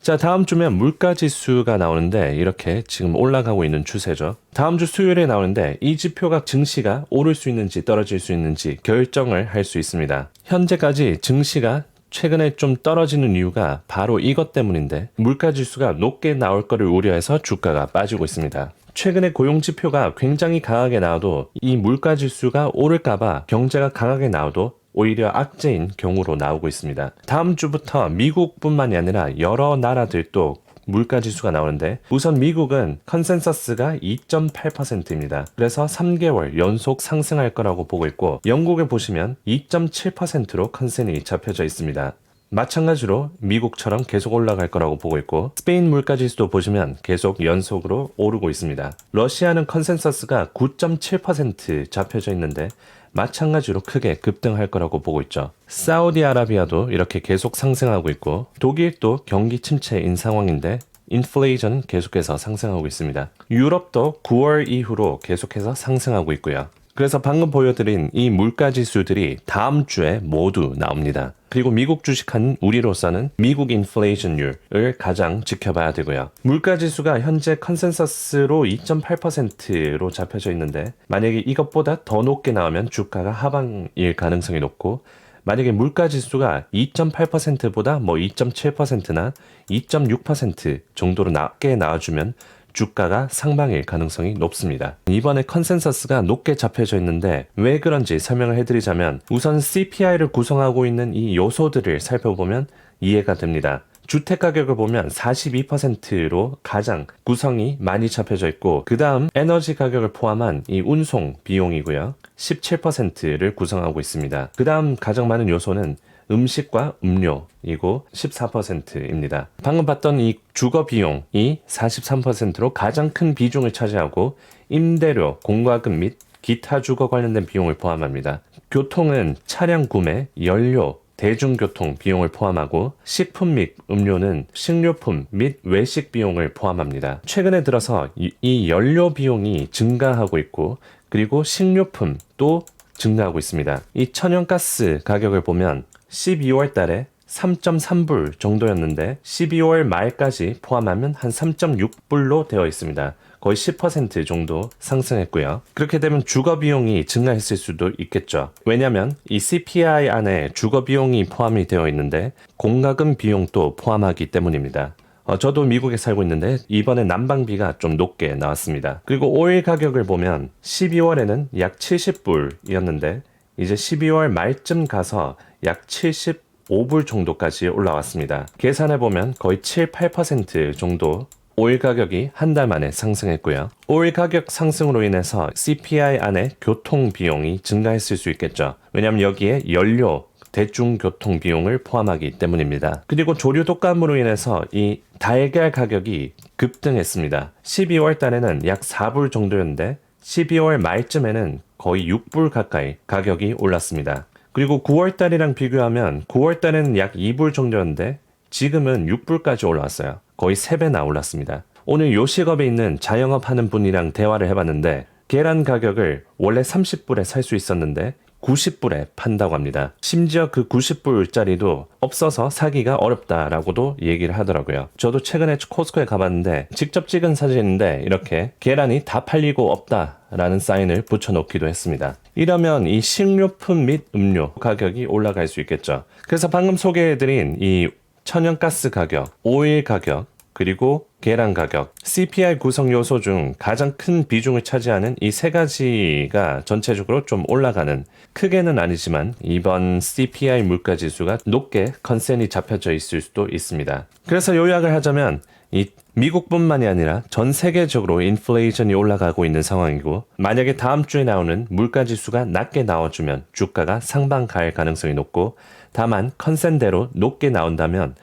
자, 다음 주면 물가지수가 나오는데 이렇게 지금 올라가고 있는 추세죠. 다음 주 수요일에 나오는데 이 지표가 증시가 오를 수 있는지 떨어질 수 있는지 결정을 할 수 있습니다. 현재까지 증시가 최근에 좀 떨어지는 이유가 바로 이것 때문인데 물가지수가 높게 나올 거를 우려해서 주가가 빠지고 있습니다. 최근에 고용지표가 굉장히 강하게 나와도 이 물가지수가 오를까봐 경제가 강하게 나와도 오히려 악재인 경우로 나오고 있습니다. 다음 주부터 미국뿐만이 아니라 여러 나라들도 물가지수가 나오는데 우선 미국은 컨센서스가 2.8%입니다. 그래서 3개월 연속 상승할 거라고 보고 있고 영국에 보시면 2.7%로 컨센이 잡혀져 있습니다. 마찬가지로 미국처럼 계속 올라갈 거라고 보고 있고 스페인 물가지수도 보시면 계속 연속으로 오르고 있습니다. 러시아는 컨센서스가 9.7% 잡혀져 있는데 마찬가지로 크게 급등할 거라고 보고 있죠. 사우디아라비아도 이렇게 계속 상승하고 있고 독일도 경기 침체인 상황인데 인플레이션은 계속해서 상승하고 있습니다. 유럽도 9월 이후로 계속해서 상승하고 있고요. 그래서 방금 보여드린 이 물가지수들이 다음 주에 모두 나옵니다. 그리고 미국 주식한 우리로서는 미국 인플레이션율을 가장 지켜봐야 되고요. 물가지수가 현재 컨센서스로 2.8%로 잡혀져 있는데 만약에 이것보다 더 높게 나오면 주가가 하방일 가능성이 높고 만약에 물가지수가 2.8%보다 2.7%나 2.6% 정도로 낮게 나와주면 주가가 상방일 가능성이 높습니다. 이번에 컨센서스가 높게 잡혀져 있는데 왜 그런지 설명을 해드리자면 우선 CPI를 구성하고 있는 이 요소들을 살펴보면 이해가 됩니다. 주택가격을 보면 42%로 가장 구성이 많이 잡혀져 있고 그 다음 에너지 가격을 포함한 이 운송 비용이고요. 17%를 구성하고 있습니다. 그 다음 가장 많은 요소는 음식과 음료이고 14%입니다. 방금 봤던 이 주거 비용이 43%로 가장 큰 비중을 차지하고 임대료, 공과금 및 기타 주거 관련된 비용을 포함합니다. 교통은 차량 구매, 연료, 대중교통 비용을 포함하고 식품 및 음료는 식료품 및 외식 비용을 포함합니다. 최근에 들어서 이 연료 비용이 증가하고 있고 그리고 식료품도 증가하고 있습니다. 이 천연가스 가격을 보면 12월 달에 3.3불 정도였는데 12월 말까지 포함하면 한 3.6불로 되어 있습니다. 거의 10% 정도 상승했고요. 그렇게 되면 주거 비용이 증가했을 수도 있겠죠. 왜냐하면 이 CPI 안에 주거 비용이 포함이 되어 있는데 공과금 비용도 포함하기 때문입니다. 저도 미국에 살고 있는데 이번에 난방비가 좀 높게 나왔습니다. 그리고 오일 가격을 보면 12월에는 약 70불이었는데 이제 12월 말쯤 가서 약 75불 정도까지 올라왔습니다. 계산해보면 거의 7, 8% 정도 오일 가격이 한 달 만에 상승했고요. 오일 가격 상승으로 인해서 CPI 안에 교통 비용이 증가했을 수 있겠죠. 왜냐하면 여기에 연료, 대중교통 비용을 포함하기 때문입니다. 그리고 조류 독감으로 인해서 이 달걀 가격이 급등했습니다. 12월 달에는 약 4불 정도였는데 12월 말쯤에는 거의 6불 가까이 가격이 올랐습니다. 그리고 9월 달이랑 비교하면 9월 달에는 약 2불 정도였는데 지금은 6불까지 올라왔어요. 거의 3배나 올랐습니다. 오늘 요식업에 있는 자영업 하는 분이랑 대화를 해봤는데 계란 가격을 원래 30불에 살 수 있었는데 90불에 판다고 합니다. 심지어 그 90불짜리도 없어서 사기가 어렵다라고도 얘기를 하더라고요. 저도 최근에 코스코에 가봤는데 직접 찍은 사진인데 이렇게 계란이 다 팔리고 없다라는 사인을 붙여놓기도 했습니다. 이러면 이 식료품 및 음료 가격이 올라갈 수 있겠죠. 그래서 방금 소개해드린 이 천연가스 가격, 오일 가격, 그리고 계란 가격, CPI 구성 요소 중 가장 큰 비중을 차지하는 이 세 가지가 전체적으로 좀 올라가는, 크게는 아니지만 이번 CPI 물가지수가 높게 컨센이 잡혀져 있을 수도 있습니다. 그래서 요약을 하자면 이 미국뿐만이 아니라 전 세계적으로 인플레이션이 올라가고 있는 상황이고 만약에 다음 주에 나오는 물가지수가 낮게 나와주면 주가가 상방 갈 가능성이 높고 다만 컨센대로 높게 나온다면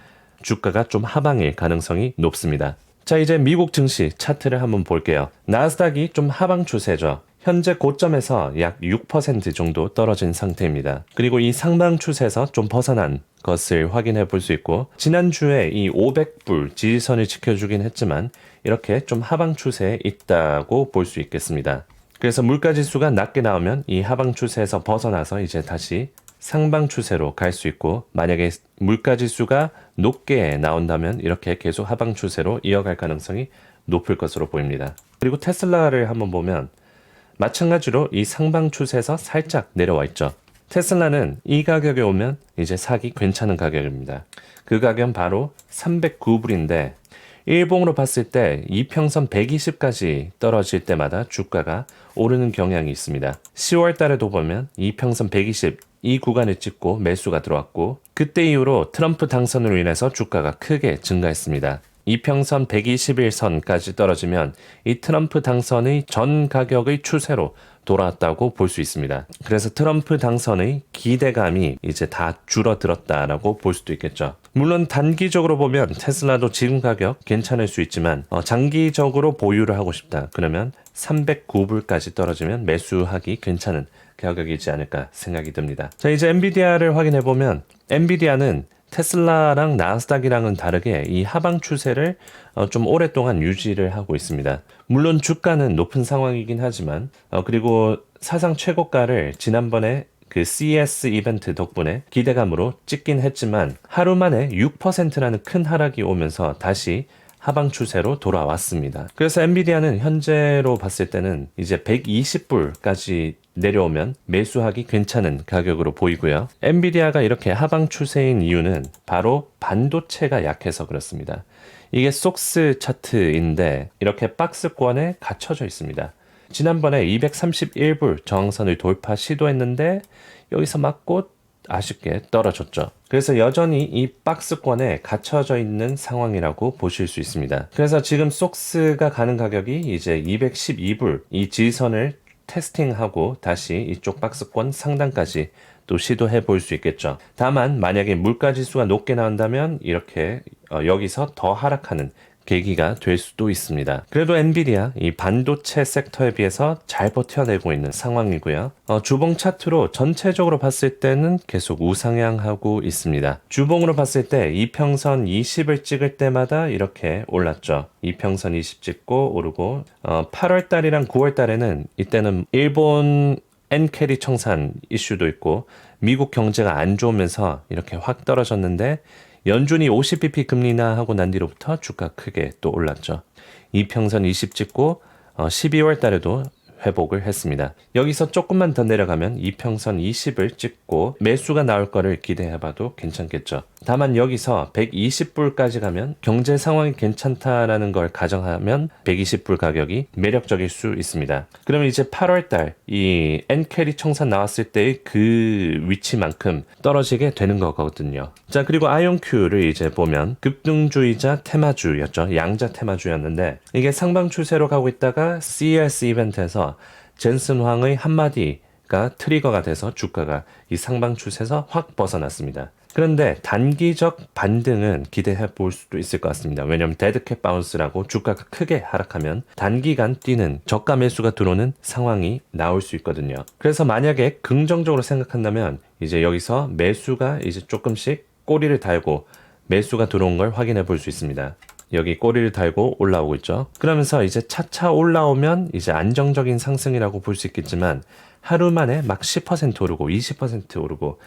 주가가 좀 하방일 가능성이 높습니다. 자, 이제 미국 증시 차트를 한번 볼게요. 나스닥이 좀 하방 추세죠. 현재 고점에서 약 6% 정도 떨어진 상태입니다. 그리고 이 상방 추세에서 좀 벗어난 것을 확인해 볼 수 있고 지난주에 이 500불 지지선을 지켜주긴 했지만 이렇게 좀 하방 추세에 있다고 볼 수 있겠습니다. 그래서 물가지수가 낮게 나오면 이 하방 추세에서 벗어나서 이제 다시 상방 추세로 갈 수 있고, 만약에 물가지수가 높게 나온다면 이렇게 계속 하방 추세로 이어갈 가능성이 높을 것으로 보입니다. 그리고 테슬라를 한번 보면 마찬가지로 이 상방 추세에서 살짝 내려와 있죠. 테슬라는 이 가격에 오면 이제 사기 괜찮은 가격입니다. 그 가격은 바로 309불인데 일봉으로 봤을 때 이평선 120까지 떨어질 때마다 주가가 오르는 경향이 있습니다. 10월 달에도 보면 이평선 120 이 구간을 찍고 매수가 들어왔고, 그때 이후로 트럼프 당선으로 인해서 주가가 크게 증가했습니다. 이평선 121선까지 떨어지면 이 트럼프 당선의 전 가격의 추세로 돌아왔다고 볼 수 있습니다. 그래서 트럼프 당선의 기대감이 이제 다 줄어들었다라고 볼 수도 있겠죠. 물론 단기적으로 보면 테슬라도 지금 가격 괜찮을 수 있지만 장기적으로 보유를 하고 싶다. 그러면 309불까지 떨어지면 매수하기 괜찮은 가격이지 않을까 생각이 듭니다. 자, 이제 엔비디아를 확인해 보면 엔비디아는 테슬라랑 나스닥이랑은 다르게 이 하방 추세를 좀 오랫동안 유지를 하고 있습니다. 물론 주가는 높은 상황이긴 하지만 그리고 사상 최고가를 지난번에 그 CES 이벤트 덕분에 기대감으로 찍긴 했지만 하루 만에 6%라는 큰 하락이 오면서 다시 하방 추세로 돌아왔습니다. 그래서 엔비디아는 현재로 봤을 때는 이제 120불까지 내려오면 매수하기 괜찮은 가격으로 보이고요. 엔비디아가 이렇게 하방 추세인 이유는 바로 반도체가 약해서 그렇습니다. 이게 속스 차트인데 이렇게 박스권에 갇혀져 있습니다. 지난번에 231불 저항선을 돌파 시도했는데 여기서 맞고 아쉽게 떨어졌죠. 그래서 여전히 이 박스권에 갇혀져 있는 상황이라고 보실 수 있습니다. 그래서 지금 속스가 가는 가격이 이제 212불 이 지선을 테스팅하고 다시 이쪽 박스권 상단까지 또 시도해 볼 수 있겠죠. 다만 만약에 물가지수가 높게 나온다면 이렇게 여기서 더 하락하는 계기가 될 수도 있습니다. 그래도 엔비디아 이 반도체 섹터에 비해서 잘 버텨내고 있는 상황이고요. 주봉 차트로 전체적으로 봤을 때는 계속 우상향하고 있습니다. 주봉으로 봤을 때 이평선 20을 찍을 때마다 이렇게 올랐죠. 이평선 20 찍고 오르고 8월 달이랑 9월 달에는 이때는 일본 엔캐리 청산 이슈도 있고 미국 경제가 안 좋으면서 이렇게 확 떨어졌는데 연준이 50bp 금리 인하하고 난 뒤로부터 주가 크게 또 올랐죠. 이평선 20 찍고 12월 달에도 회복을 했습니다. 여기서 조금만 더 내려가면 이평선 20을 찍고 매수가 나올 거를 기대해봐도 괜찮겠죠. 다만 여기서 120불까지 가면 경제 상황이 괜찮다라는 걸 가정하면 120불 가격이 매력적일 수 있습니다. 그러면 이제 8월 달 이 엔캐리 청산 나왔을 때의 그 위치만큼 떨어지게 되는 거거든요. 자, 그리고 아이온큐를 이제 보면 급등주이자 테마주였죠. 양자 테마주였는데 이게 상방 추세로 가고 있다가 CES 이벤트에서 젠슨 황의 한마디가 트리거가 돼서 주가가 이 상방 추세에서 확 벗어났습니다. 그런데 단기적 반등은 기대해 볼 수도 있을 것 같습니다. 왜냐하면 데드캣 바운스라고 주가가 크게 하락하면 단기간 뛰는 저가 매수가 들어오는 상황이 나올 수 있거든요. 그래서 만약에 긍정적으로 생각한다면 이제 여기서 매수가 이제 조금씩 꼬리를 달고 매수가 들어온 걸 확인해 볼 수 있습니다. 여기 꼬리를 달고 올라오고 있죠. 그러면서 이제 차차 올라오면 이제 안정적인 상승이라고 볼 수 있겠지만 하루 만에 막 10% 오르고 20% 오르고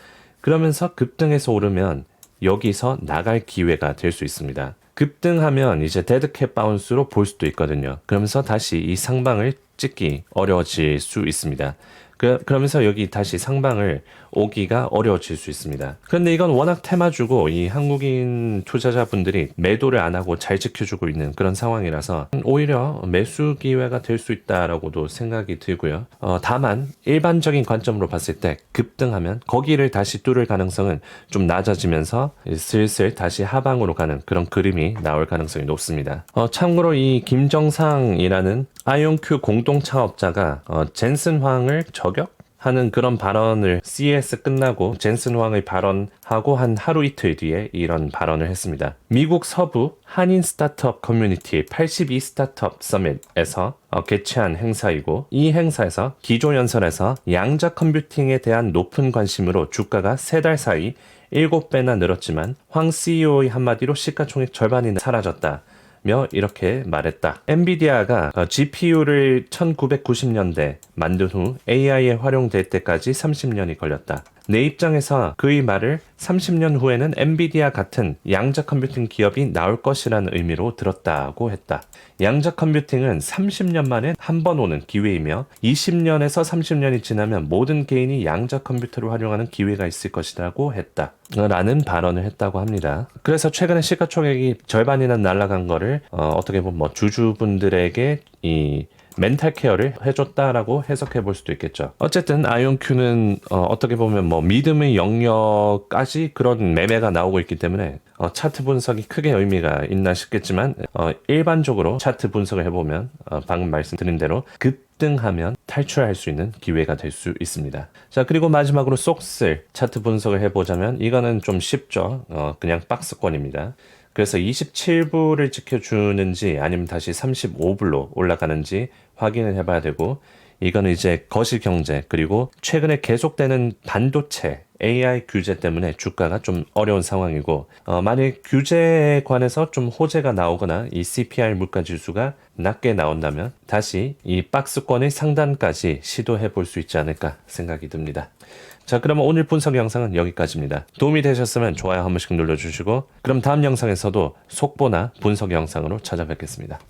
그러면서 급등해서 오르면 여기서 나갈 기회가 될 수 있습니다. 급등하면 이제 데드캣 바운스로 볼 수도 있거든요. 그러면서 다시 이 상방을 찍기 어려워질 수 있습니다. 그러면서 여기 다시 상방을 오기가 어려워질 수 있습니다. 그런데 이건 워낙 테마주고 이 한국인 투자자분들이 매도를 안 하고 잘 지켜주고 있는 그런 상황이라서 오히려 매수 기회가 될 수 있다라고도 생각이 들고요. 다만 일반적인 관점으로 봤을 때 급등하면 거기를 다시 뚫을 가능성은 좀 낮아지면서 슬슬 다시 하방으로 가는 그런 그림이 나올 가능성이 높습니다. 참고로 이 김정상이라는 아이온큐 공동 창업자가 젠슨 황을 저격하는 그런 발언을 CES 끝나고 젠슨 황의 발언하고 한 하루 이틀 뒤에 이런 발언을 했습니다. 미국 서부 한인 스타트업 커뮤니티 82 스타트업 서밋에서 개최한 행사이고 이 행사에서 기조연설에서 양자 컴퓨팅에 대한 높은 관심으로 주가가 3달 사이 7배나 늘었지만 황 CEO의 한마디로 시가총액 절반이 사라졌다. 이렇게 말했다. 엔비디아가 GPU를 1990년대 만든 후 AI에 활용될 때까지 30년이 걸렸다. 내 입장에서 그의 말을 30년 후에는 엔비디아 같은 양자 컴퓨팅 기업이 나올 것이라는 의미로 들었다고 했다. 양자 컴퓨팅은 30년 만에 한 번 오는 기회이며 20년에서 30년이 지나면 모든 개인이 양자 컴퓨터를 활용하는 기회가 있을 것이라고 했다. 라는 발언을 했다고 합니다. 그래서 최근에 시가총액이 절반이나 날아간 거를 어떻게 보면 뭐 주주분들에게 이 멘탈 케어를 해줬다라고 해석해 볼 수도 있겠죠. 어쨌든 아이온큐는 어떻게 보면 뭐 믿음의 영역까지 그런 매매가 나오고 있기 때문에 차트 분석이 크게 의미가 있나 싶겠지만 일반적으로 차트 분석을 해보면 방금 말씀드린 대로 급등하면 탈출할 수 있는 기회가 될 수 있습니다. 자, 그리고 마지막으로 속슬 차트 분석을 해보자면 이거는 좀 쉽죠. 그냥 박스권입니다. 그래서 27불을 지켜주는지 아니면 다시 35불로 올라가는지 확인을 해봐야 되고, 이거는 이제 거실 경제 그리고 최근에 계속되는 반도체 AI 규제 때문에 주가가 좀 어려운 상황이고, 만약 규제에 관해서 좀 호재가 나오거나 이 CPI 물가 지수가 낮게 나온다면 다시 이 박스권의 상단까지 시도해 볼 수 있지 않을까 생각이 듭니다. 자, 그러면 오늘 분석 영상은 여기까지입니다. 도움이 되셨으면 좋아요 한 번씩 눌러주시고, 그럼 다음 영상에서도 속보나 분석 영상으로 찾아뵙겠습니다.